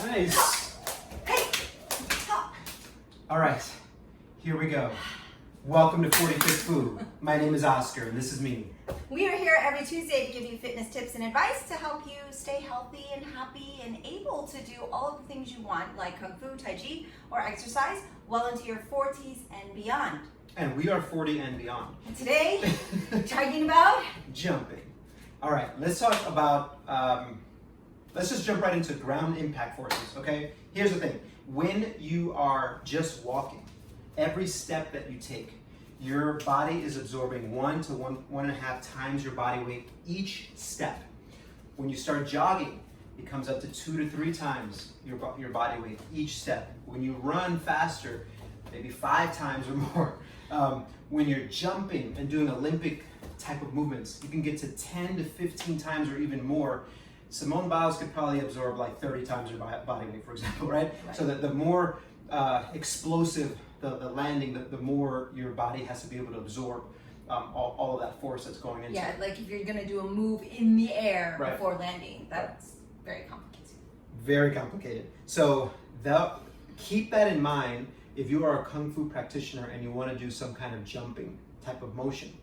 Nice. Hey, stop. All right, here we go. Welcome to 45th Foo. My name is Oscar, and this is me. We are here every Tuesday to give you fitness tips and advice to help you stay healthy and happy and able to do all of the things you want, like Kung Fu, Tai Chi, or exercise, well into your 40s and beyond. And we are 40 and beyond. And today, talking about Jumping. All right, let's talk about, let's just jump right into ground impact forces, okay? Here's the thing. When you are just walking, every step that you take, your body is absorbing 1 to 1.5 times your body weight each step. When you start jogging, it comes up to 2 to 3 times your body weight each step. When you run faster, maybe 5 times or more. When you're jumping and doing Olympic type of movements, you can get to 10 to 15 times or even more. Simone Biles could probably absorb like 30 times her body weight, for example, right? So that the more explosive the landing, the more your body has to be able to absorb all of that force that's going into it. Yeah, like if you're gonna do a move in the air Right. before landing, that's very complicated. Very complicated. So keep that in mind if you are a Kung Fu practitioner and you want to do some kind of jumping type of motion.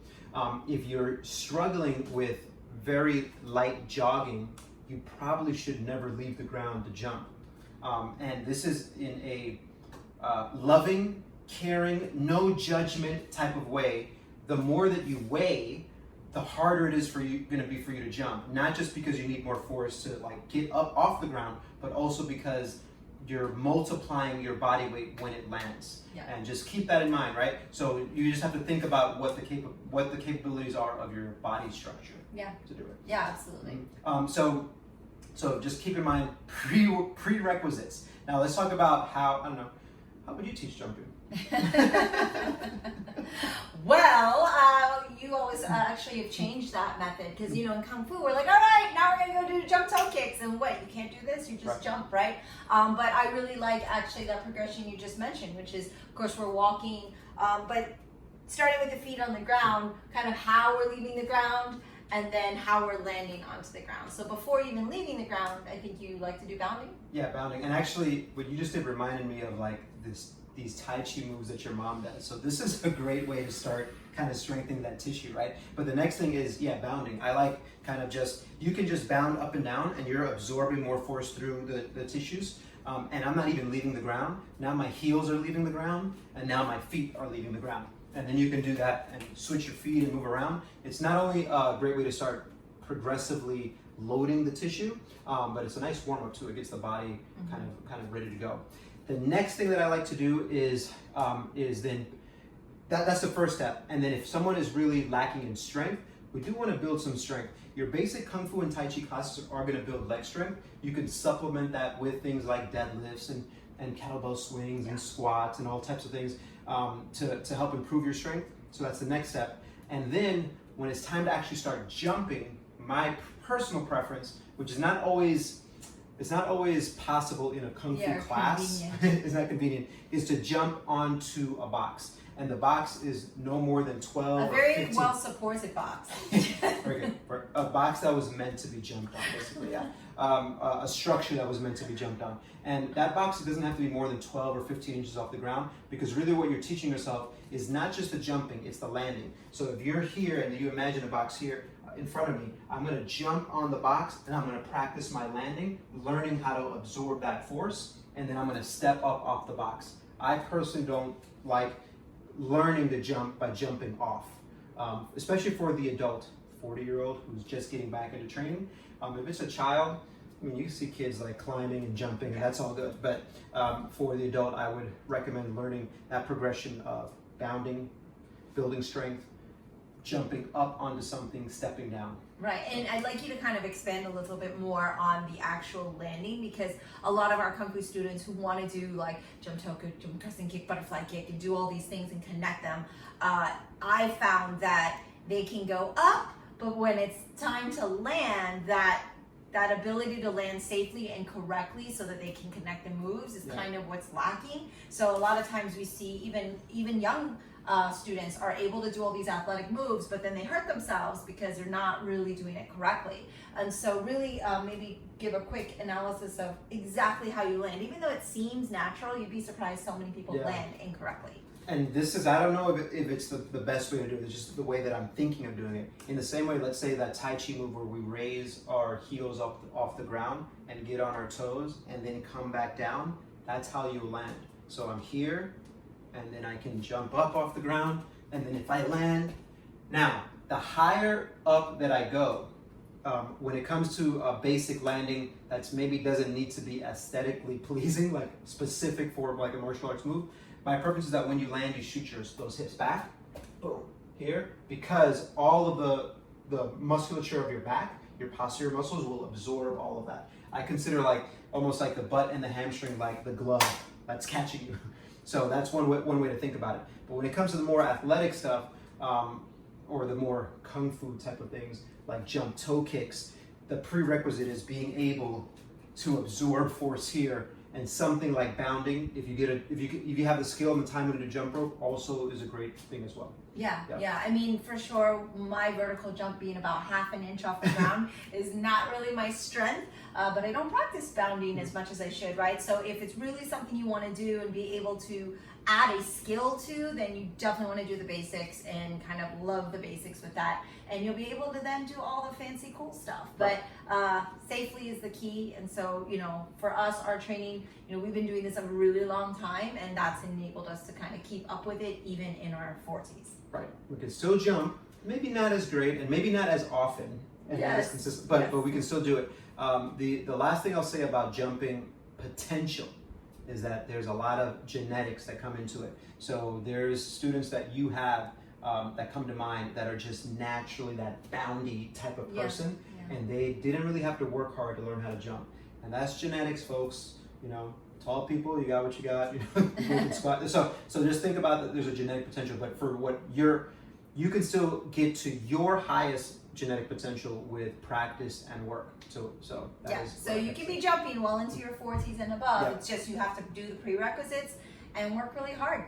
If you're struggling with very light jogging, you probably should never leave the ground to jump. And this is in a loving, caring, no judgment type of way. The more that you weigh, the harder it is going to be for you to jump. Not just because you need more force to like get up off the ground, but also because you're multiplying your body weight when it lands. Yeah. And just keep that in mind, right? So you just have to think about what the capabilities are of your body structure. Yeah. To do it. Yeah, absolutely. So just keep in mind prerequisites. Now let's talk about how would you teach jumping? Well, you always actually have changed that method because in Kung Fu we're like, all right, now we're gonna go do jump toe kicks, and what, you can't do this, you just Right. jump, right? But I really like actually that progression you just mentioned, which is, of course, we're walking, but starting with the feet on the ground, kind of how we're leaving the ground, and then how we're landing onto the ground. So before even leaving the ground, I think you like to do bounding. Yeah, bounding. And actually, what you just did reminded me of like these Tai Chi moves that your mom does. So this is a great way to start kind of strengthening that tissue, right? But the next thing is, bounding. I like kind of you can just bound up and down and you're absorbing more force through the tissues. And I'm not even leaving the ground. Now my heels are leaving the ground and now my feet are leaving the ground. And then you can do that and switch your feet and move around. It's not only a great way to start progressively loading the tissue, but it's a nice warm up too. It gets the body kind of ready to go. The next thing that I like to do is then that's the first step. And then if someone is really lacking in strength, we do want to build some strength. Your basic Kung Fu and Tai Chi classes are going to build leg strength. You can supplement that with things like deadlifts and kettlebell swings and squats and all types of things to help improve your strength. So that's the next step. And then when it's time to actually start jumping, my personal preference, which is not always possible in a Kung Fu class, it's not convenient, is to jump onto a box. And the box is no more than 12 A very or 15. well supported box. Very good. A box that was meant to be jumped on, basically, yeah. A structure that was meant to be jumped on. And that box doesn't have to be more than 12 or 15 inches off the ground, because really what you're teaching yourself is not just the jumping, it's the landing. So if you're here and you imagine a box here in front of me, I'm going to jump on the box and I'm going to practice my landing, learning how to absorb that force, and then I'm going to step up off the box. I personally don't like learning to jump by jumping off, especially for the adult 40-year-old who's just getting back into training. If it's a child, I mean, you see kids like climbing and jumping, and that's all good. But for the adult, I would recommend learning that progression of bounding, building strength, jumping up onto something, stepping down. Right, and I'd like you to kind of expand a little bit more on the actual landing, because a lot of our Kung Fu students who want to do like jump toe kick, jump crescent kick, butterfly kick, and do all these things and connect them, I found that they can go up, but when it's time to land, that ability to land safely and correctly so that they can connect the moves is kind of what's lacking. So a lot of times we see even young students are able to do all these athletic moves, but then they hurt themselves because they're not really doing it correctly. And so really maybe give a quick analysis of exactly how you land. Even though it seems natural, you'd be surprised so many people land incorrectly. And this is, I don't know if it's the best way to do it, it's just the way that I'm thinking of doing it. In the same way, let's say that Tai Chi move where we raise our heels up off the ground and get on our toes and then come back down, that's how you land. So I'm here, and then I can jump up off the ground, and then if I land, now, the higher up that I go, when it comes to a basic landing that's maybe doesn't need to be aesthetically pleasing, like specific for like a martial arts move, my preference is that when you land, you shoot those hips back, boom, here, because all of the musculature of your back, your posterior muscles will absorb all of that. I consider like almost like the butt and the hamstring like the glove that's catching you. So that's one way to think about it. But when it comes to the more athletic stuff, or the more kung fu type of things, like jump toe kicks, the prerequisite is being able to absorb force here. And something like bounding, if you have the skill and the time to jump rope, also is a great thing as well. Yeah. I mean, for sure, my vertical jump being about half an inch off the ground is not really my strength, but I don't practice bounding as much as I should, right? So if it's really something you want to do and be able to add a skill to, then you definitely want to do the basics and kind of love the basics with that. And you'll be able to then do all the fancy cool stuff. But safely is the key. And so, for us, our training, we've been doing this a really long time, and that's enabled us to kind of keep up with it even in our 40s. Right. We can still jump, maybe not as great and maybe not as often and not as consistent, but we can still do it. The last thing I'll say about jumping potential is that there's a lot of genetics that come into it. So there's students that you have that come to mind that are just naturally that boundy type of person, and they didn't really have to work hard to learn how to jump. And that's genetics, folks. Tall people, you got what you got. People can squat. So just think about that. There's a genetic potential, but for what you can still get to your highest genetic potential with practice and work. So you can be jumping well into your 40s and above. It's just you have to do the prerequisites and work really hard.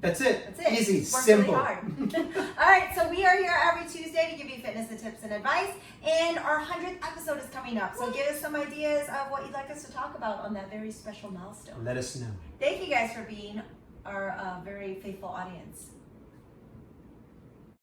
That's it. Easy, work simple. Really hard. All right, so we are here every Tuesday to give you fitness and tips and advice, and our 100th episode is coming up. So give us some ideas of what you'd like us to talk about on that very special milestone. Let us know. Thank you guys for being our very faithful audience.